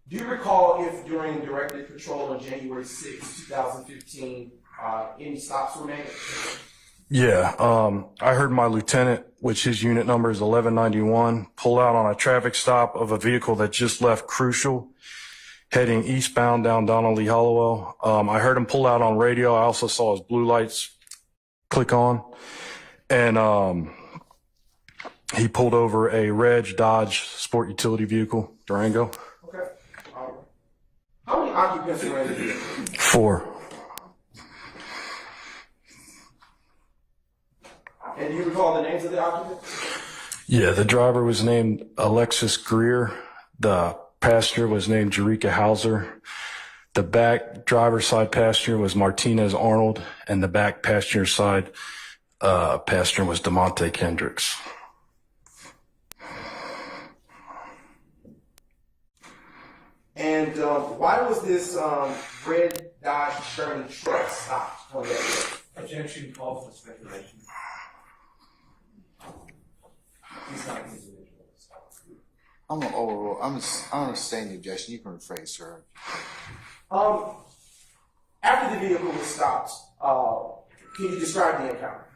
Do you recall if during directed patrol on January 6, 2015, any stops were made? Yeah, I heard my lieutenant, which his unit number is 1191, pull out on a traffic stop of a vehicle that just left Crucial, heading eastbound down Donald Lee Hollowell. I heard him pull out on radio. I also saw his blue lights click on, and he pulled over a red Dodge sport utility vehicle, Durango. Okay. How many occupants were in the vehicle? 4. And do you recall the names of the occupants? Yeah, the driver was named Alexis Greer. The passenger was named Jerika Hauser. The back driver's side passenger was Martinez Arnold, and the back passenger side passenger was Deamonte Kendricks. And why was this red Dodge Durango truck stopped on that day? Objection calls for speculation. He's not an individual. I'm gonna overrule. I'm gonna sustain the objection. You can rephrase, sir. After the vehicle was stopped, can you describe the encounter?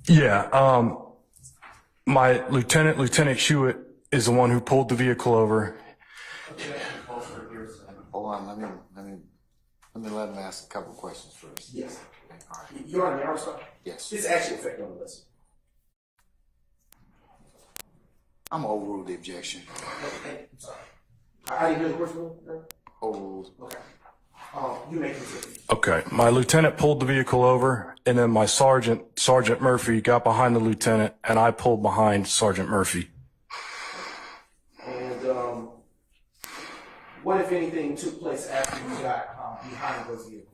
Yeah, my Lieutenant Hewitt is the one who pulled the vehicle over. Objection calls for hearsay. Hold on. Let me let him ask a couple of questions first. Yes. Okay, all right. You're on the arm stop? Yes. This actually affected on the list. I'm gonna overrule the objection. Okay, I'm sorry. I didn't hear the question. Overruled. Okay. You may continue. Okay, my lieutenant pulled the vehicle over, and then my Sergeant Murphy, got behind the lieutenant, and I pulled behind Sergeant Murphy. And what, if anything, took place after you got behind those vehicles?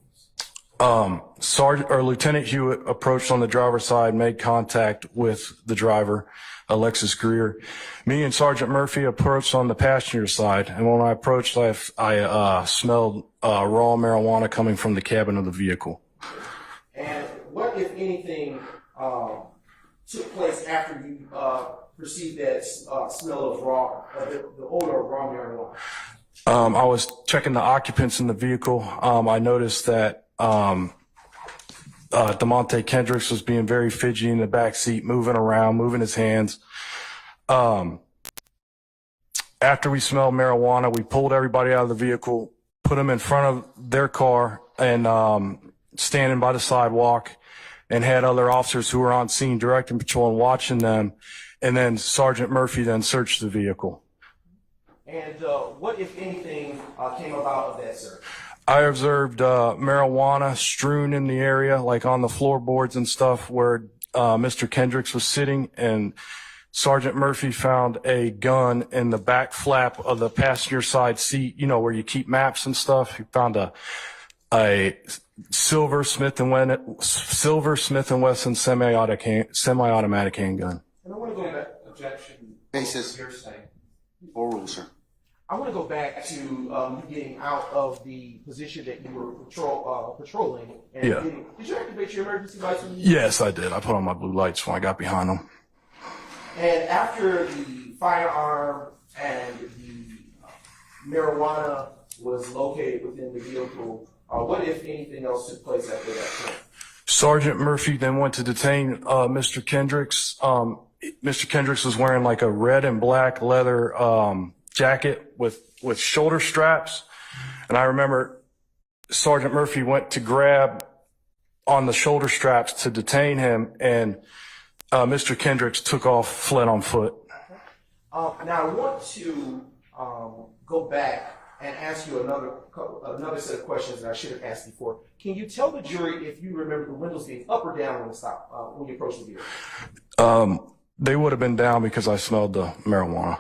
Lieutenant Hewitt approached on the driver's side, made contact with the driver, Alexis Greer. Me and Sergeant Murphy approached on the passenger side, and when I approached, I smelled raw marijuana coming from the cabin of the vehicle. And what, if anything, took place after you perceived that smell of the odor of raw marijuana? I was checking the occupants in the vehicle. I noticed that Deamonte Kendricks was being very fidgety in the back seat, moving around, moving his hands. After we smelled marijuana, we pulled everybody out of the vehicle, put them in front of their car, and standing by the sidewalk, and had other officers who were on scene directing patrol and watching them. And then Sergeant Murphy then searched the vehicle. And what, if anything, came about of that search? I observed marijuana strewn in the area, like on the floorboards and stuff where Mr. Kendricks was sitting, and Sergeant Murphy found a gun in the back flap of the passenger side seat, you know, where you keep maps and stuff. He found a silver Smith & Wesson semi-automatic handgun. And I want to go back. Objection. Basis. Hearsay. Overruled, sir. I want to go back to you getting out of the position that you were patrolling. And Yeah. Did you activate your emergency lights? Yes, I did. I put on my blue lights when I got behind them. And after the firearm and the marijuana was located within the vehicle, what, if anything, else took place after that point? Sergeant Murphy then went to detain Mr. Kendricks. Mr. Kendricks was wearing like a red and black leather jacket with shoulder straps. And I remember Sergeant Murphy went to grab on the shoulder straps to detain him, and Mr. Kendricks took off, fled on foot. Now I want to go back and ask you another set of questions that I should have asked before. Can you tell the jury if you remember the windows being up or down when you approached the vehicle? They would have been down because I smelled the marijuana.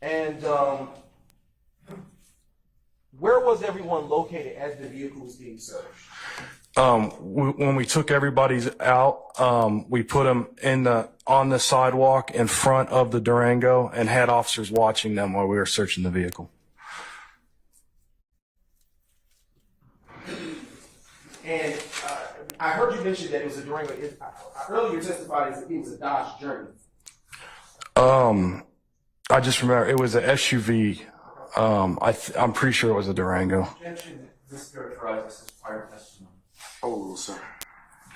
And where was everyone located as the vehicle was being searched? When we took everybody's out, we put them on the sidewalk in front of the Durango and had officers watching them while we were searching the vehicle. And I heard you mention that it was a Durango. Earlier you testified that it was a Dodge Journey. I just remember it was a SUV. I'm pretty sure it was a Durango. Objection, this characterizes as prior testimony. Overruled, sir.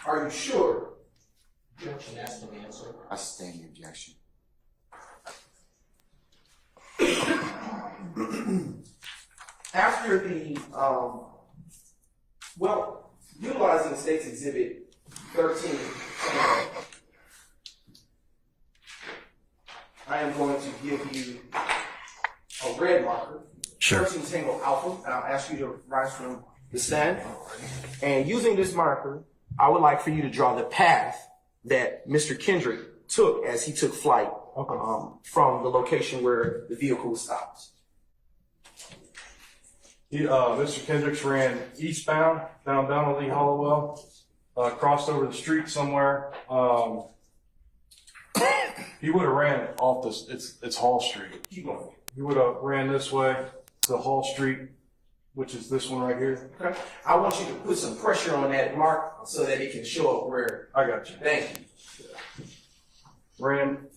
Are you sure? Objection asked and answered. I sustain the objection. After the, utilizing the state's exhibit 13, I am going to give you a red marker. Sure. 13 Tango Alpha, and I'll ask you to rise from the stand. And using this marker, I would like for you to draw the path that Mr. Kendrick took as he took flight from the location where the vehicle was stopped. Mr. Kendricks ran eastbound down Donnelly Hollowell, crossed over the street somewhere. He would have ran off this. It's Hall Street. Keep going. He would have ran this way to Hall Street, which is this one right here. Okay. I want you to put some pressure on that mark so that it can show up where. I got you. Thank you. Ran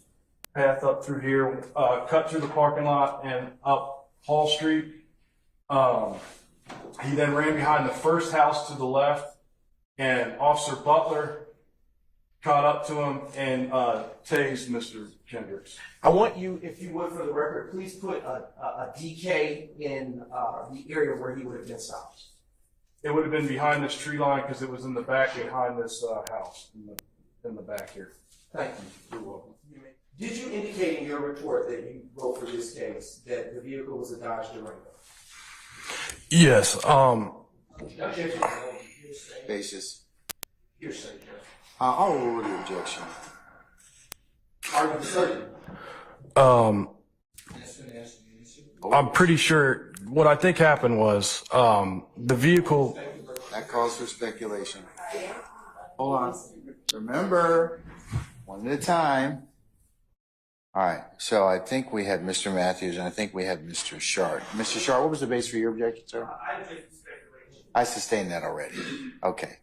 path up through here, cut through the parking lot and up Hall Street. He then ran behind the first house to the left, and Officer Butler caught up to him and tased Mr. Kendricks. I want you, if you would, for the record, please put a DK in the area where he would have been stopped. It would have been behind this tree line because it was in the back behind this house in the back here. Thank you. You're welcome. Did you indicate in your report that you wrote for this case that the vehicle was a Dodge Durango? Yes. Basis. Hearsay, Judge. I'll overrule the objection. Are you certain? Asked and answered. I'm pretty sure what I think happened was the vehicle. That calls for speculation. Hold on. Remember, one at a time. All right. So I think we had Mr. Matthews and I think we had Mr. Shard. Mr. Shard, what was the base for your objection, sir? I sustained that already. Okay.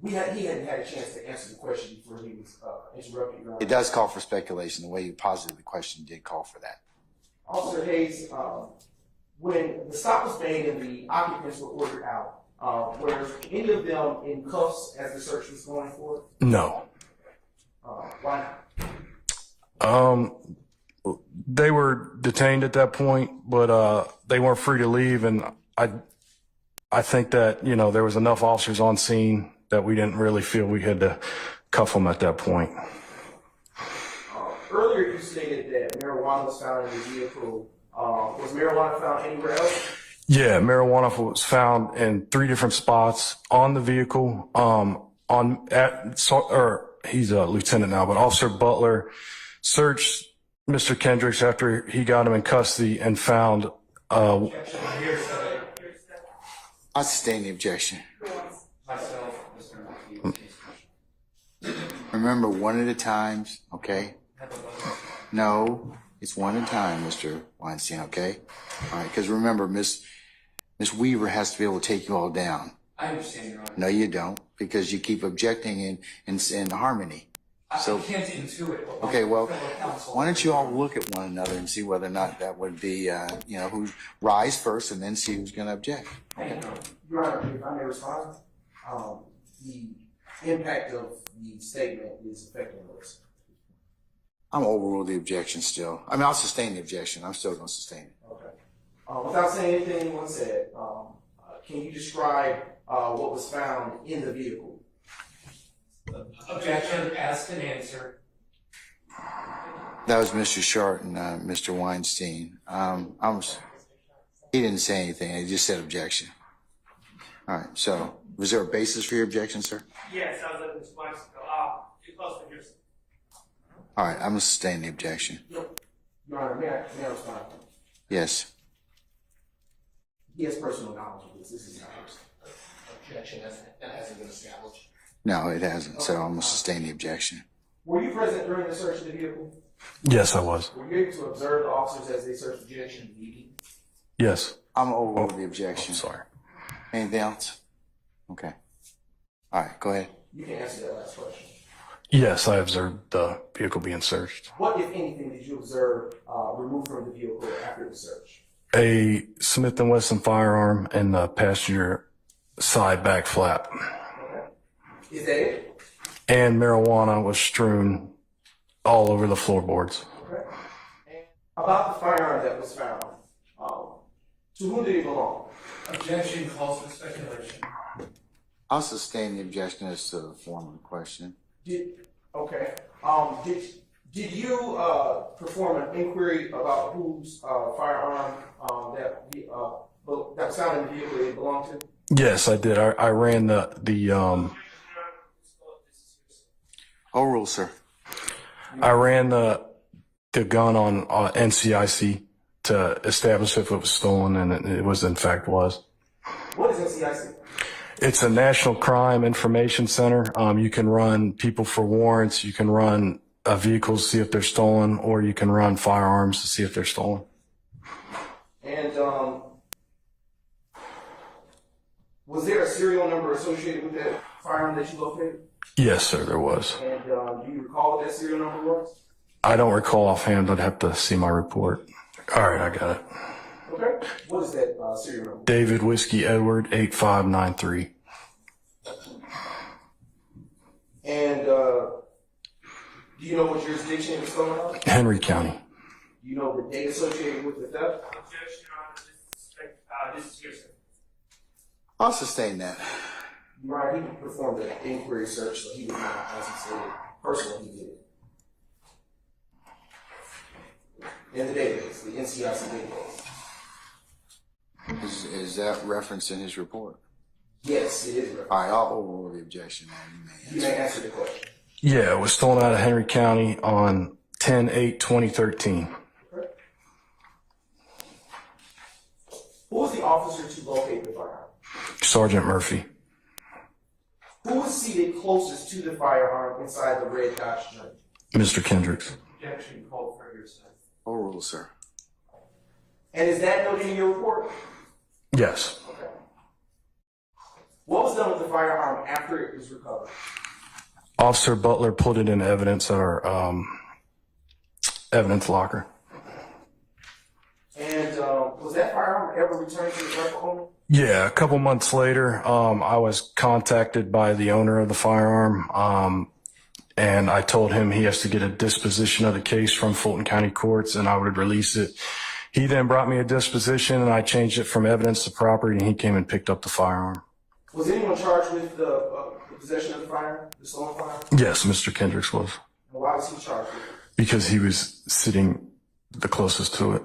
He hadn't had a chance to answer the question before he was interrupted, Your Honor. It does call for speculation. The way you posited the question did call for that. Officer Hayes, when the stop was made and the occupants were ordered out, were any of them in cuffs as the search was going forward? No. Why not? They were detained at that point, but they weren't free to leave, and I think that there was enough officers on scene that we didn't really feel we had to cuff them at that point. Earlier you stated that marijuana was found in the vehicle. Was marijuana found anywhere else? Yeah, marijuana was found in 3 different spots on the vehicle. He's a lieutenant now, but Officer Butler searched Mr. Kendricks after he got him in custody and found. I sustain the objection. Myself, Mr. Matthews. Remember, one at a time, okay? No, it's one at a time, Mr. Weinstein, okay? All right, because remember, Miss Weaver has to be able to take you all down. I understand, Your Honor. No, you don't, because you keep objecting in harmony. So, I can't intuit. What okay, well, fellow counsel- why don't you all look at one another and see whether or not that would be, who rise first and then see who's going to object. Thank you. Your Honor, if I may respond, the impact of the statement is affecting us. I'm overrule the objection still. I mean, I'll sustain the objection. I'm still going to sustain it. Okay. Without saying anything anyone said, can you describe what was found in the vehicle? Objection, asked and answered. That was Mr. Short and Mr. Weinstein. He didn't say anything. He just said objection. All right. So, was there a basis for your objection, sir? Yes, I was in response to you're close to yours. All right. I'm going to sustain the objection. Your Honor, may I respond? Yes. He has personal knowledge of this. This is not hers. Objection that hasn't been established. No, it hasn't. So I'm going to sustain the objection. Were you present during the search of the vehicle? Yes, I was. Were you able to observe the officers as they searched the direction of the vehicle? Yes. I'm overrule the objection. Sorry. Anything else? Okay. All right. Go ahead. You can answer that last question. Yes, I observed the vehicle being searched. What, if anything, did you observe removed from the vehicle after the search? A Smith & Wesson firearm in the passenger side back flap. Okay. Is that it? And marijuana was strewn all over the floorboards. Okay. And about the firearm that was found, to whom did it belong? Objection calls for speculation. I'll sustain the objection as to the former question. Okay. Did you perform an inquiry about whose firearm that was found in the vehicle it belonged to? Yes, I did. I ran the Overruled, sir. I ran the gun on NCIC to establish if it was stolen, and it was in fact was. What is NCIC? It's a National Crime Information Center. You can run people for warrants. You can run vehicles to see if they're stolen, or you can run firearms to see if they're stolen. And was there a serial number associated with that firearm that you located? Yes, sir, there was. And do you recall what that serial number was? I don't recall offhand. I'd have to see my report. All right, I got it. Okay. What is that serial number? David Whiskey Edward 8593. And do you know what jurisdiction it was stolen on? Henry County. Do you know the date associated with the theft? Objection, Your Honor, this is hearsay. I'll sustain that. Right, he performed an inquiry search, so he was not, as he said, personally he did it. In the database, the NCIC database. Is that referenced in his report? Yes, it is. All right, I'll overrule the objection. You may answer the question. Yeah, it was stolen out of Henry County on 10/8/2013. Okay. Who was the officer to locate the firearm? Sergeant Murphy. Who was seated closest to the firearm inside the red Dodge Durango? Mr. Kendricks. Objection called for hearsay. Overruled, sir. And is that noted in your report? Yes. Okay. What was done with the firearm after it was recovered? Officer Butler put it in evidence at our evidence locker. And was that firearm ever returned to the rightful owner? Yeah, a couple months later, I was contacted by the owner of the firearm, and I told him he has to get a disposition of the case from Fulton County courts, and I would release it. He then brought me a disposition, and I changed it from evidence to property, and he came and picked up the firearm. Was anyone charged with the possession of the firearm, the stolen firearm? Yes, Mr. Kendricks was, And why was he charged with it? because he was sitting the closest to it.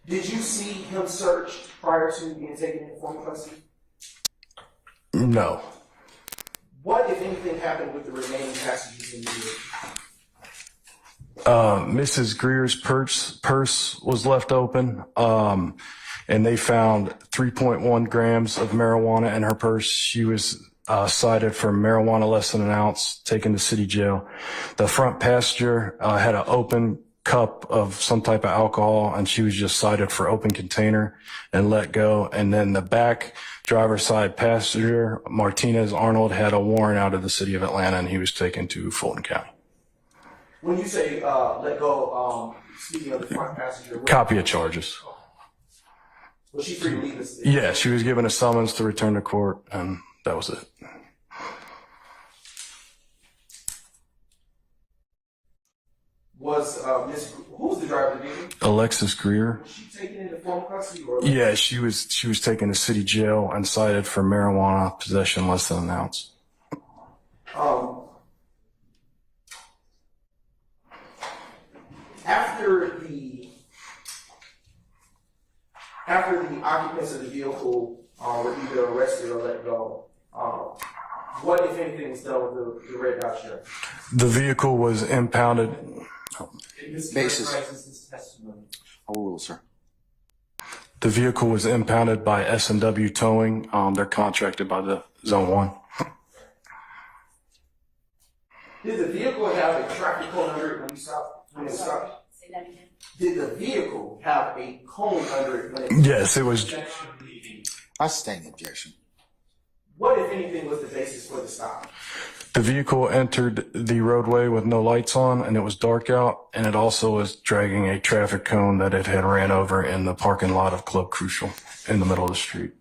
Did you see him searched prior to being taken into formal custody? No. What, if anything, happened with the remaining passengers in the vehicle? Mrs. Greer's purse was left open, and they found 3.1 grams of marijuana in her purse. She was cited for marijuana less than an ounce, taken to city jail. The front passenger had an open cup of some type of alcohol, and she was just cited for open container and let go. And then the back driver's side passenger, Martinez Arnold, had a warrant out of the city of Atlanta, and he was taken to Fulton County. When you say let go, speaking of the front passenger, Copy of charges. was she free to leave the city? Yeah, she was given a summons to return to court, and that was it. Who was the driver of the vehicle? Alexis Greer. Was she taken into formal custody or? Yeah, she was taken to city jail and cited for marijuana possession less than an ounce. After the occupants of the vehicle were either arrested or let go, what, if anything, was done with the red Dodge Durango? The vehicle was impounded. This Basis. characterizes his testimony. Overruled, sir. The vehicle was impounded by S&W Towing. They're contracted by the Zone 1. Did the vehicle have a traffic cone under it when you stopped? When it stopped? Say that again. Did the vehicle have a cone under it when it? Yes, it was. Objection leading. I sustain the objection. What, if anything, was the basis for the stop? The vehicle entered the roadway with no lights on, and it was dark out, and it also was dragging a traffic cone that it had ran over in the parking lot of Club Crucial in the middle of the street.